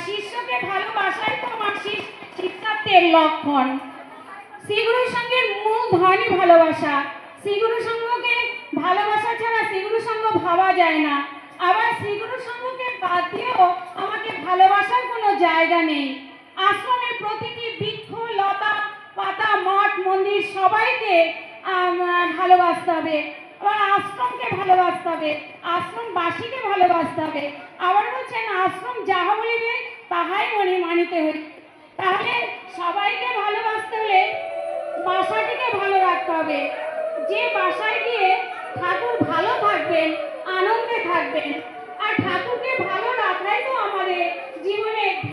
শিষ্যকে ভালোবাসাই তো আমার শিক্ষার্থের লক্ষণ। শ্রীগুরুর সঙ্গে মূল ধনই ভালোবাসা। শ্রীগুরু সঙ্গকে ভালোবাসা ছাড়া শ্রীগুরু সঙ্গ ভাবা যায় না। আবার শ্রীগুরু সঙ্গকে বাদ দিয়েও আমাকে ভালোবাসার কোনো জায়গা নেই। আশ্রমের প্রতিটি বৃক্ষ, লতা পাতা, মঠ মন্দির সবাইকে ভালোবাসতে হবে। আবার আশ্রমকে ভালোবাসতে হবে, আশ্রমবাসীকে ভালোবাসতে হবে। আবার বলছেন আশ্রম যাহা বলিবে তাহাই মানিতে হইবে। তাহলে সবাইকে ভালোবাসতে হলে বাসাটিকে ভালো রাখতে হবে। যে বাসায় গিয়ে ঠাকুর ভালো থাকবেন, আনন্দে থাকবেন। আর ঠাকুরকে ভালো রাখাই তো আমাদের জীবনে